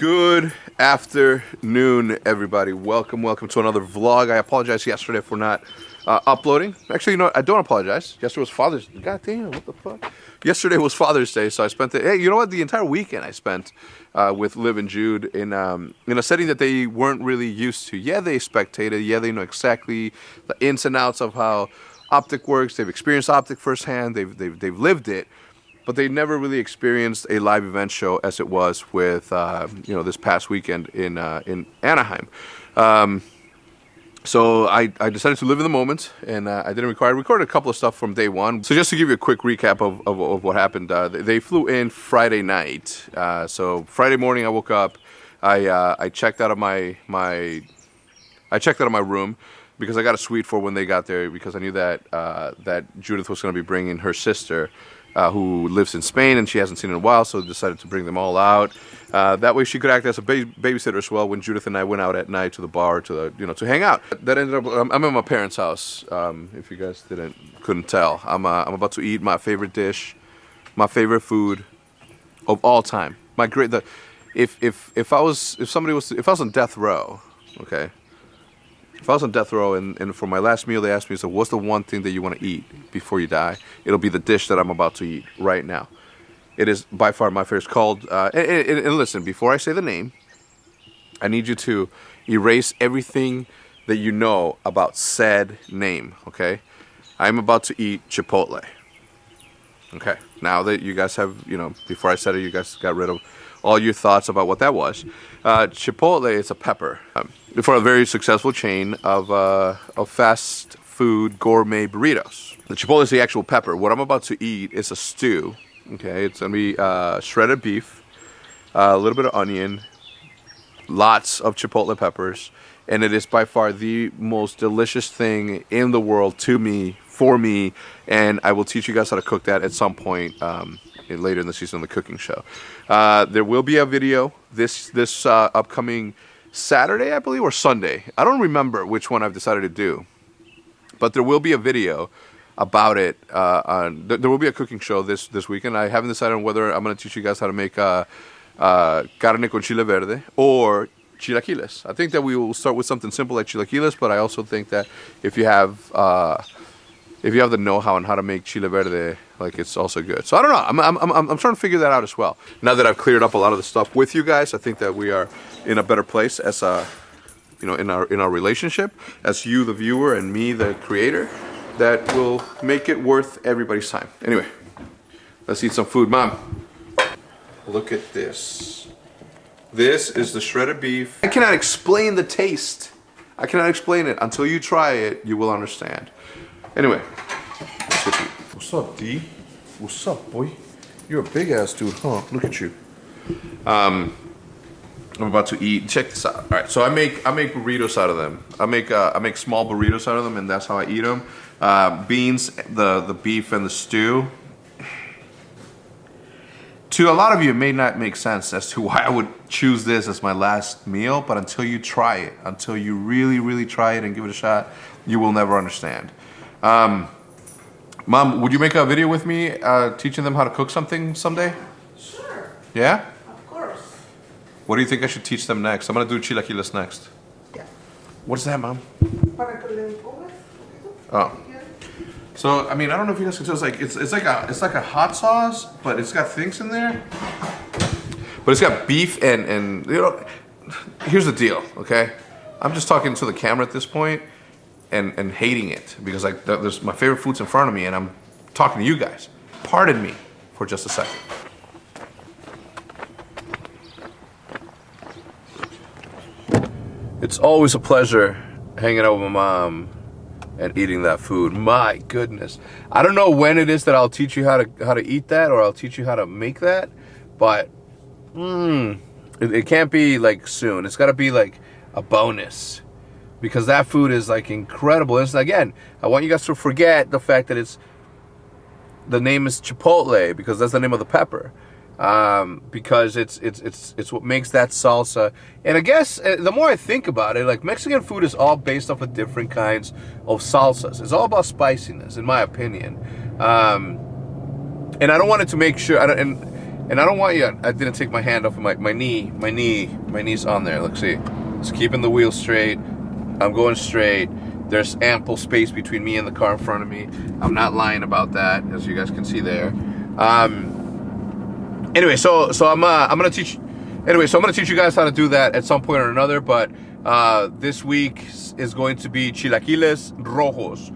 Good afternoon, everybody. Welcome to another vlog. I apologize yesterday for not uploading. Actually, you know what? I don't apologize. Yesterday was Father's Day. God damn, what the fuck? Yesterday was Father's Day, so I spent hey, you know what? The entire weekend I spent with Liv and Jude in a setting that they weren't really used to. Yeah, they spectated. Yeah, they know exactly the ins and outs of how optic works. They've experienced optic firsthand. They've lived it. But they never really experienced a live event show as it was with, this past weekend in Anaheim. So I decided to live in the moment, and I recorded a couple of stuff from day one. So just to give you a quick recap of what happened, they flew in Friday night. So Friday morning I woke up, I checked out of my room because I got a suite for when they got there, because I knew that Judith was going to be bringing her sister, who lives in Spain and she hasn't seen in a while, so decided to bring them all out. That way she could act as a babysitter as well when Judith and I went out at night to the bar to hang out. That ended up, I'm at my parents' house. If you guys couldn't tell, I'm about to eat my favorite dish, my favorite food of all time. If I was on death row, okay. If I was on death row and for my last meal they asked me, so what's the one thing that you want to eat before you die? It'll be the dish that I'm about to eat right now. It is by far my favorite. It's called, and listen, before I say the name, I need you to erase everything that you know about said name, okay? I'm about to eat Chipotle. Okay, now that you guys have, before I said it, you guys got rid of all your thoughts about what that was. Chipotle is a pepper for a very successful chain of fast food gourmet burritos. The Chipotle is the actual pepper. What I'm about to eat is a stew. Okay, it's gonna be shredded beef, a little bit of onion, lots of Chipotle peppers, and it is by far the most delicious thing in the world for me, and I will teach you guys how to cook that at some point later in the season on the cooking show. There will be a video this upcoming Saturday, I believe, or Sunday. I don't remember which one I've decided to do, but there will be a video about it. There will be a cooking show this weekend. I haven't decided on whether I'm going to teach you guys how to make carne con chile verde or chilaquiles. I think that we will start with something simple like chilaquiles, but I also think that if you have the know-how on how to make chile verde, like, it's also good. So I don't know. I'm trying to figure that out as well. Now that I've cleared up a lot of the stuff with you guys, I think that we are in a better place as in our relationship, as you the viewer and me the creator, that will make it worth everybody's time. Anyway, let's eat some food. Mom, look at this. This is the shredded beef. I cannot explain the taste. I cannot explain it. Until you try it, you will understand. Anyway, let's get to it. What's up, D? What's up, boy? You're a big ass dude, huh? Look at you. I'm about to eat. Check this out. All right, so I make burritos out of them. I make small burritos out of them, and that's how I eat them. Beans, the beef, and the stew. To a lot of you, it may not make sense as to why I would choose this as my last meal, but until you try it, until you really, really try it and give it a shot, you will never understand. Mom, would you make a video with me teaching them how to cook something someday? Sure. Yeah? Of course. What do you think I should teach them next? I'm going to do chilaquiles next. Yeah. What's that, Mom? Para que le pongas. Oh. So, I don't know if you guys can tell, it's like a hot sauce, but it's got things in there. But it's got beef and here's the deal, okay? I'm just talking to the camera at this point and hating it because there's my favorite food's in front of me and I'm talking to you guys. Pardon me for just a second. It's always a pleasure hanging out with my mom and eating that food. My goodness. I don't know when it is that I'll teach you how to eat that, or I'll teach you how to make that, but it can't be like soon. It's got to be like a bonus, because that food is like incredible. And again, I want you guys to forget the fact that the name is Chipotle, because that's the name of the pepper. Because it's what makes that salsa. And I guess the more I think about it, like, Mexican food is all based off of different kinds of salsas. It's all about spiciness, in my opinion. And I don't want it to make sure, And I don't want you, I didn't take my hand off of my knee's on there. Look, see. It's keeping the wheel straight. I'm going straight. There's ample space between me and the car in front of me. I'm not lying about that, as you guys can see there. Anyway, so I'm gonna teach. Anyway, so I'm gonna teach you guys how to do that at some point or another. But this week is going to be chilaquiles rojos,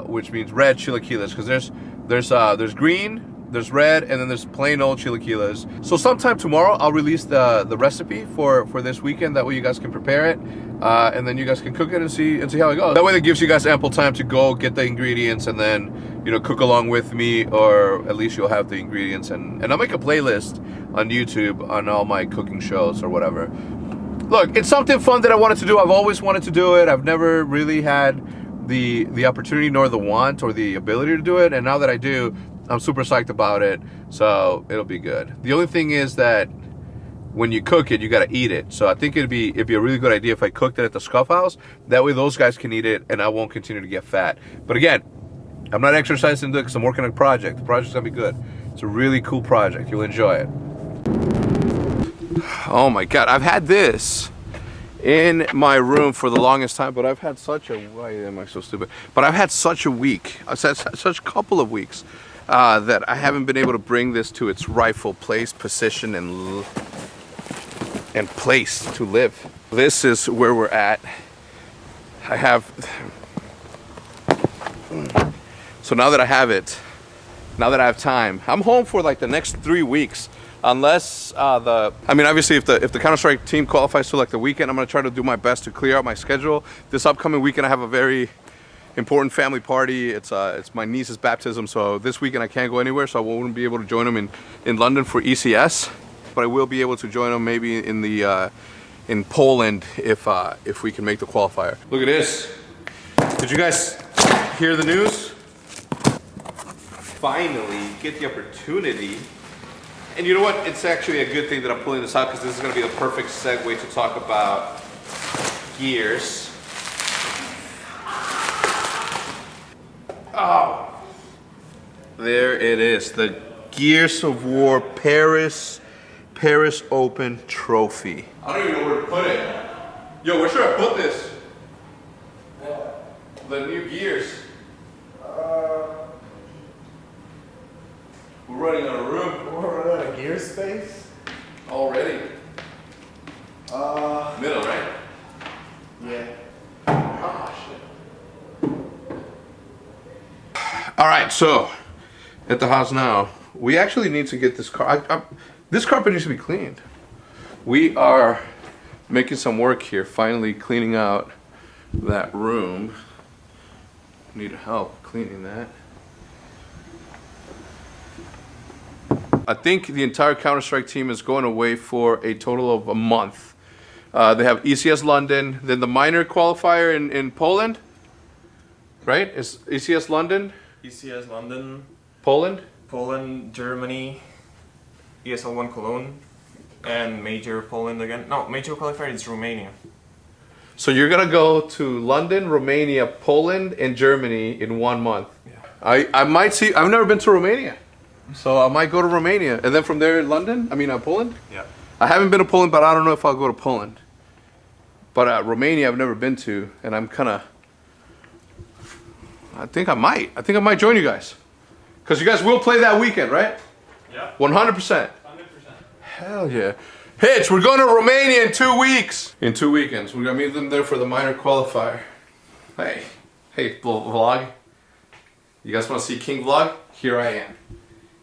which means red chilaquiles, because there's green, there's red, and then there's plain old chilaquiles. So sometime tomorrow I'll release the recipe for this weekend. That way you guys can prepare it, and then you guys can cook it and see how it goes. That way that gives you guys ample time to go get the ingredients and then cook along with me, or at least you'll have the ingredients. And I'll make a playlist on YouTube on all my cooking shows or whatever. Look, it's something fun that I wanted to do. I've always wanted to do it. I've never really had the opportunity, nor the want or the ability to do it. And now that I do, I'm super psyched about it, so it'll be good. The only thing is that when you cook it, you gotta eat it. So I think it'd be a really good idea if I cooked it at the Scuff House. That way those guys can eat it and I won't continue to get fat. But again, I'm not exercising because I'm working on a project. The project's gonna be good. It's a really cool project. You'll enjoy it. Oh my God, I've had this in my room for the longest time, but I've had such a, why am I so stupid? But I've had such a week, such a couple of weeks, that I haven't been able to bring this to its rightful place, position, and place to live. This is where we're at. So now that I have it, now that I have time, I'm home for like the next 3 weeks. Unless obviously if the Counter-Strike team qualifies to like the weekend, I'm gonna try to do my best to clear out my schedule. This upcoming weekend I have a very important family party. It's my niece's baptism, so this weekend I can't go anywhere, so I won't be able to join them in London for HECZ, but I will be able to join them maybe in Poland if we can make the qualifier. Look at this. Did you guys hear the news? Finally get the opportunity. And you know what? It's actually a good thing that I'm pulling this out, because this is going to be the perfect segue to talk about gears. Oh, there it is, the Gears of War Paris Open Trophy. I don't even know where to put it. Yo, where should I put this? The new Gears. We're running out of room. We're running out of gear space? Already. Middle, right? Yeah. Oh, shit. All right, so at the house now, we actually need to get this car. This carpet needs to be cleaned. We are making some work here, finally cleaning out that room. Need help cleaning that. I think the entire Counter-Strike team is going away for a total of a month. They have HECZ London, then the minor qualifier in Poland, right? Is HECZ London? HECZ London, Poland? Poland, Germany, ESL1 Cologne, and major Poland again. No, major qualifier is Romania. So you're gonna go to London, Romania, Poland, and Germany in 1 month. Yeah. I might see. I've never been to Romania, so I might go to Romania, and then from there, London. Poland. Yeah. I haven't been to Poland, but I don't know if I'll go to Poland. But Romania, I've never been to, and I think I might join you guys, because you guys will play that weekend, right? Yeah. 100%. 100%. Hell yeah. Hitch, we're going to Romania in 2 weeks. In 2 weekends. We're going to meet them there for the minor qualifier. Hey, vlog. You guys want to see King Vlog? Here I am,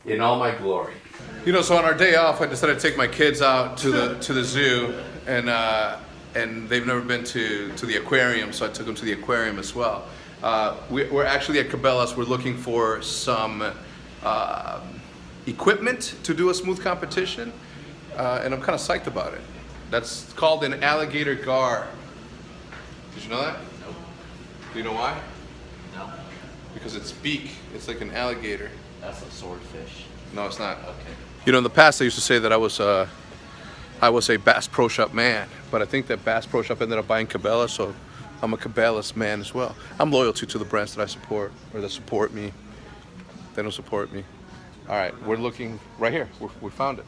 in all my glory. So on our day off, I decided to take my kids out to the zoo, and they've never been to the aquarium, so I took them to the aquarium as well. We're actually at Cabela's. We're looking for some equipment to do a smooth competition. And I'm kind of psyched about it. That's called an alligator gar. Did you know that? Nope. Do you know why? No. Because its beak, it's like an alligator. That's a swordfish. No, it's not. Okay. In the past I used to say that I was a Bass Pro Shop man, but I think that Bass Pro Shop ended up buying Cabela, so I'm a Cabela's man as well. I'm loyal to the brands that I support, or that support me. They don't support me. All right, we're looking right here. We found it.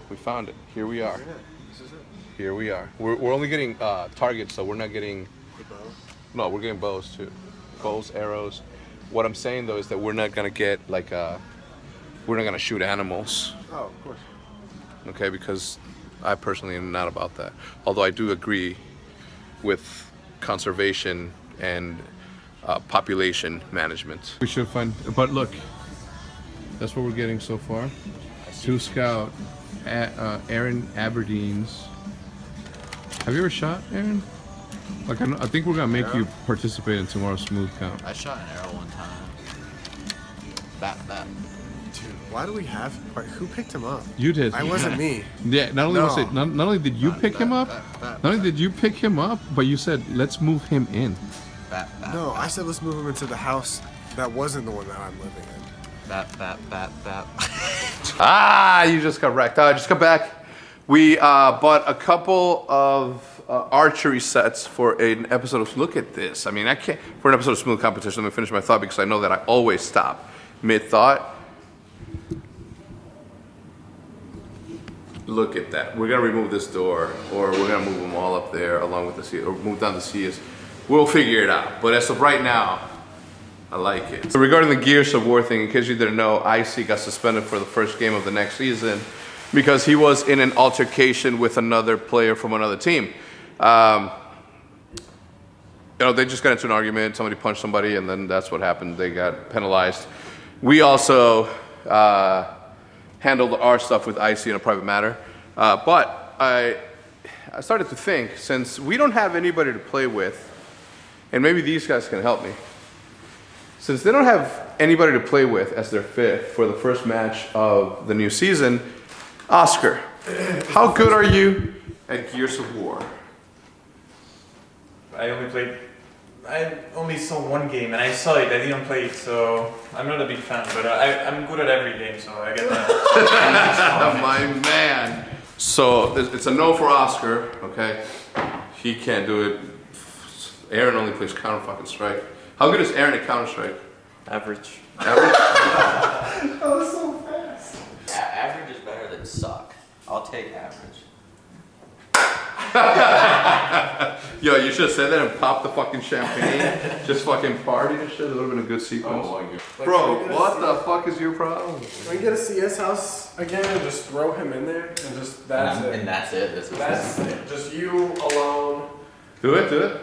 We found it. Here we are. Here we are. We're only getting targets, so we're not getting. No, we're getting bows too. Bows, arrows. What I'm saying though is that we're not gonna get like we're not gonna shoot animals. Oh, of course. Okay, because I personally am not about that. Although I do agree with conservation and population management. We should find, but look, that's what we're getting so far. 2 scout, Aaron Aberdeen's. Have you ever shot, Aaron? Like I think we're gonna make you participate in tomorrow's smooth count. I shot an arrow one time. That. Dude, why do we have? Who picked him up? You did. I wasn't me. Yeah. Not only No. was it, not only did you pick him up, not only did you pick him up, but you said let's move him in. Bat. No, I said let's move him into the house that wasn't the one that I'm living in. Bat. Ah, you just got wrecked. Just got back. We bought a couple of archery sets for an episode of. Look at this. I mean, I can't for an episode of Smooth Competition. Let me finish my thought because I know that I always stop mid-thought. Look at that. We're gonna remove this door, or we're gonna move them all up there along with the sea, or move down the seas. We'll figure it out. But as of right now, I like it. So regarding the Gears of War thing, in case you didn't know, IC got suspended for the first game of the next season because he was in an altercation with another player from another team. You know, they just got into an argument, somebody punched somebody, and then that's what happened. They got penalized. We also handled our stuff with IC in a private matter. But I started to think, since we don't have anybody to play with, and maybe these guys can help me, since they don't have anybody to play with as their fifth for the first match of the new season, Oscar, how good are you at Gears of War? I only saw one game and I saw it. I didn't play it, so I'm not a big fan. But I'm good at every game, so I get that. My man. So it's a no for Oscar. Okay, he can't do it. Aaron only plays Counter fucking Strike. How good is Aaron at Counter Strike? Average. Average? That was so fast. Average is better than suck. I'll take average. Yo, you should have said that and popped the fucking champagne. Just fucking party and shit. That would have been a good sequence. Bro, what the fuck is your problem? Can we get a CS house again and just throw him in there and just that's it? And that's it. That's it. Just you alone. Do it, do it.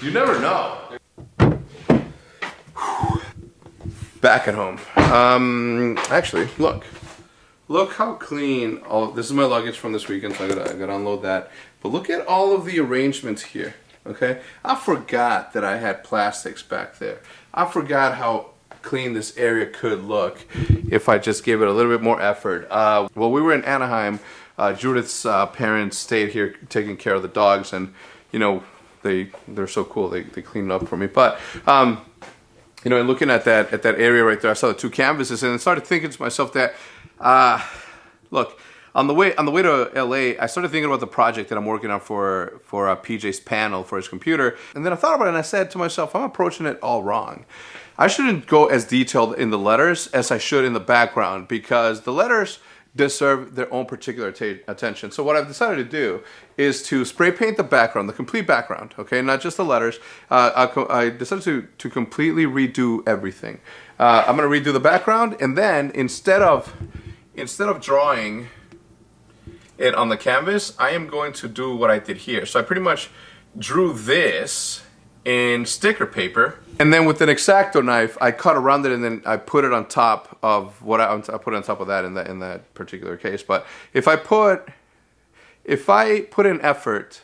You never know. Back at home. Actually, look how clean all of this is. My luggage from this weekend, so I gotta unload that. But look at all of the arrangements here. Okay, I forgot that I had plastics back there. I forgot how clean this area could look if I just gave it a little bit more effort. Well, we were in Anaheim. Judith's parents stayed here taking care of the dogs, and you know they're so cool. They cleaned up for me. But you know, and looking at that area right there, I saw the 2 canvases, and I started thinking to myself that look, on the way to LA, I started thinking about the project that I'm working on for PJ's panel for his computer, and then I thought about it and I said to myself, I'm approaching it all wrong. I shouldn't go as detailed in the letters as I should in the background, because the letters deserve their own particular attention. So what I've decided to do is to spray paint the background, the complete background, okay, not just the letters. I decided to completely redo everything. I'm going to redo the background, and then instead of drawing it on the canvas, I am going to do what I did here. So I pretty much drew this in sticker paper, and then with an X-Acto knife, I cut around it, and then I put it on top of what I put on top of that in that particular case. But if I put in effort,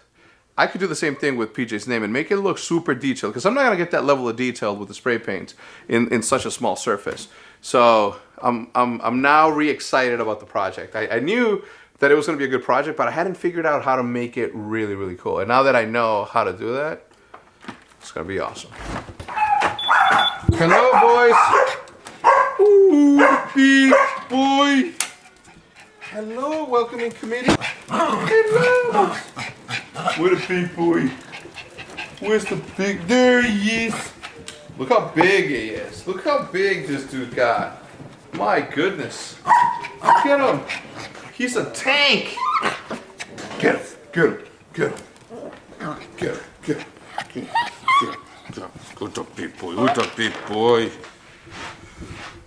I could do the same thing with PJ's name and make it look super detailed, because I'm not gonna get that level of detail with the spray paint in such a small surface. So I'm now re-excited about the project. I knew that it was gonna be a good project, but I hadn't figured out how to make it really, really cool. And now that I know how to do that, it's gonna be awesome. Hello, boys. Ooh, big boy. Hello, welcoming committee. Hello. What a big boy. Where's the big? There he is. Look how big he is. Look how big this dude got. My goodness. Look at him. He's a tank. Get him. Get him. Get him. Get him. Get him. Get him. Good up, big boy. Good up, big boy.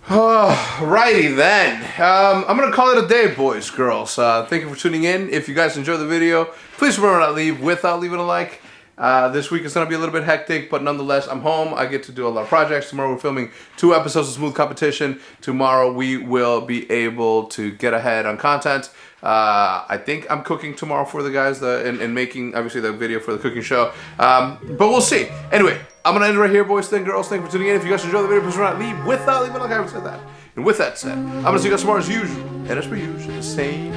Righty then. I'm gonna call it a day, boys, girls. Thank you for tuning in. If you guys enjoyed the video, please remember not leave without leaving a like. This week is gonna be a little bit hectic, but nonetheless, I'm home. I get to do a lot of projects. Tomorrow we're filming 2 episodes of Smooth Competition. Tomorrow we will be able to get ahead on content. I think I'm cooking tomorrow for the guys and making, obviously, the video for the cooking show. But we'll see. Anyway, I'm going to end it right here, boys and girls. Thank you for tuning in. If you guys enjoyed the video, please do not leave without leaving a like. I haven't said that. And with that said, I'm going to see you guys tomorrow as usual. And as per usual, the same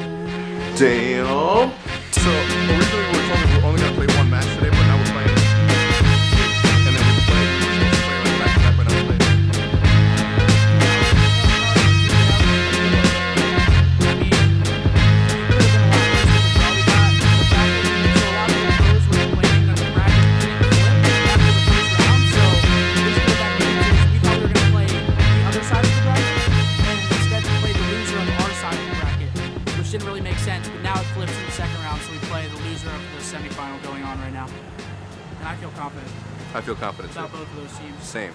damn. So, originally we were told we were only going to play 1 match today, but now we're playing. And then we play like back to back, but now we're playing. Didn't really make sense, but now it flips in the second round, so we play the loser of the semifinal going on right now. And I feel confident I feel confident about too. both of those teams. Same.